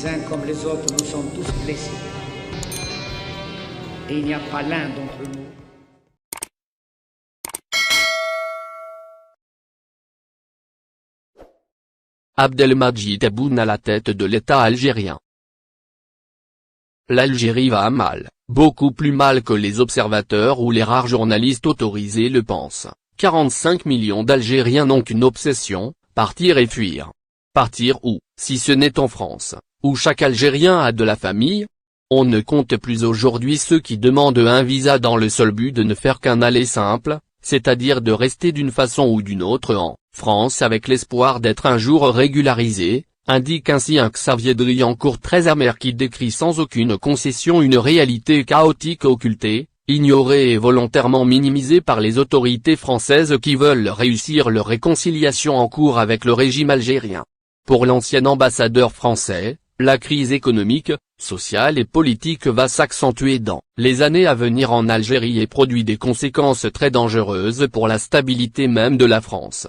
uns comme les autres, nous sommes tous blessés. Et il n'y a pas l'un d'entre nous Abdelmadjid Tebboune à la tête de l'État algérien. L'Algérie va mal, beaucoup plus mal que les observateurs ou les rares journalistes autorisés le pensent. 45 millions d'Algériens n'ont qu'une obsession, partir et fuir. Partir où, si ce n'est en France, où chaque Algérien a de la famille? On ne compte plus aujourd'hui ceux qui demandent un visa dans le seul but de ne faire qu'un aller simple, c'est-à-dire de rester d'une façon ou d'une autre en France avec l'espoir d'être un jour régularisé, indique ainsi un Xavier Driancourt très amer qui décrit sans aucune concession une réalité chaotique occultée, ignorée et volontairement minimisée par les autorités françaises qui veulent réussir leur réconciliation en cours avec le régime algérien. Pour l'ancien ambassadeur français, la crise économique, sociale et politique va s'accentuer dans les années à venir en Algérie et produit des conséquences très dangereuses pour la stabilité même de la France.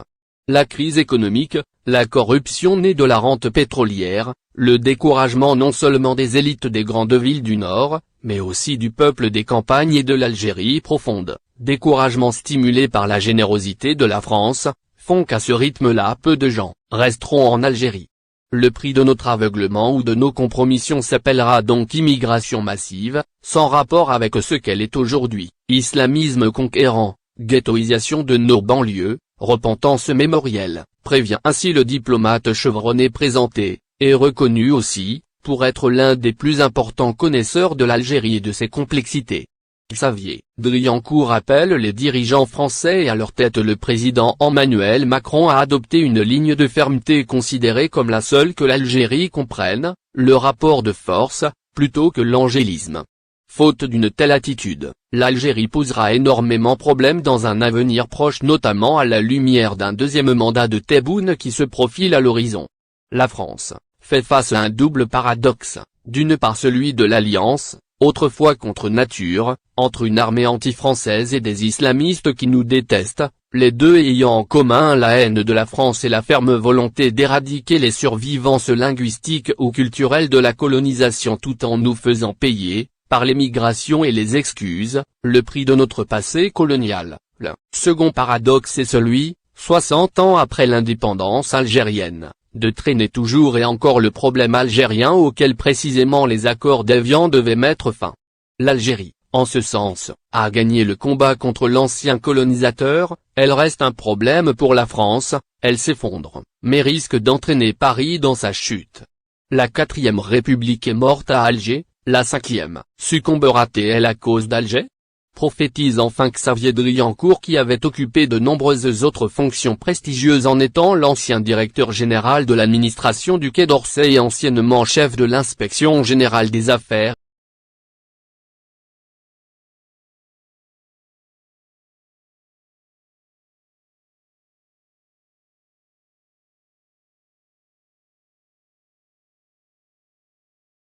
La crise économique, la corruption née de la rente pétrolière, le découragement non seulement des élites des grandes villes du Nord, mais aussi du peuple des campagnes et de l'Algérie profonde, découragement stimulé par la générosité de la France, font qu'à ce rythme-là peu de gens resteront en Algérie. Le prix de notre aveuglement ou de nos compromissions s'appellera donc immigration massive, sans rapport avec ce qu'elle est aujourd'hui, islamisme conquérant, ghettoisation de nos banlieues, repentance mémorielle, prévient ainsi le diplomate chevronné présenté, et reconnu aussi, pour être l'un des plus importants connaisseurs de l'Algérie et de ses complexités. Xavier Driancourt appelle les dirigeants français et à leur tête le président Emmanuel Macron à adopter une ligne de fermeté considérée comme la seule que l'Algérie comprenne, le rapport de force, plutôt que l'angélisme. Faute d'une telle attitude, l'Algérie posera énormément problème dans un avenir proche notamment à la lumière d'un deuxième mandat de Tebboune qui se profile à l'horizon. La France fait face à un double paradoxe, d'une part celui de l'alliance, autrefois contre nature, entre une armée anti-française et des islamistes qui nous détestent, les deux ayant en commun la haine de la France et la ferme volonté d'éradiquer les survivances linguistiques ou culturelles de la colonisation tout en nous faisant payer, par l'émigration et les excuses, le prix de notre passé colonial. Le second paradoxe est celui, 60 ans après l'indépendance algérienne, de traîner toujours et encore le problème algérien auquel précisément les accords d'Évian devaient mettre fin. L'Algérie, en ce sens, a gagné le combat contre l'ancien colonisateur, elle reste un problème pour la France, elle s'effondre, mais risque d'entraîner Paris dans sa chute. La 4e République est morte à Alger, la 5e, succombera-t-elle à cause d'Alger? Prophétise enfin Xavier Driancourt qui avait occupé de nombreuses autres fonctions prestigieuses en étant l'ancien directeur général de l'administration du Quai d'Orsay et anciennement chef de l'inspection générale des affaires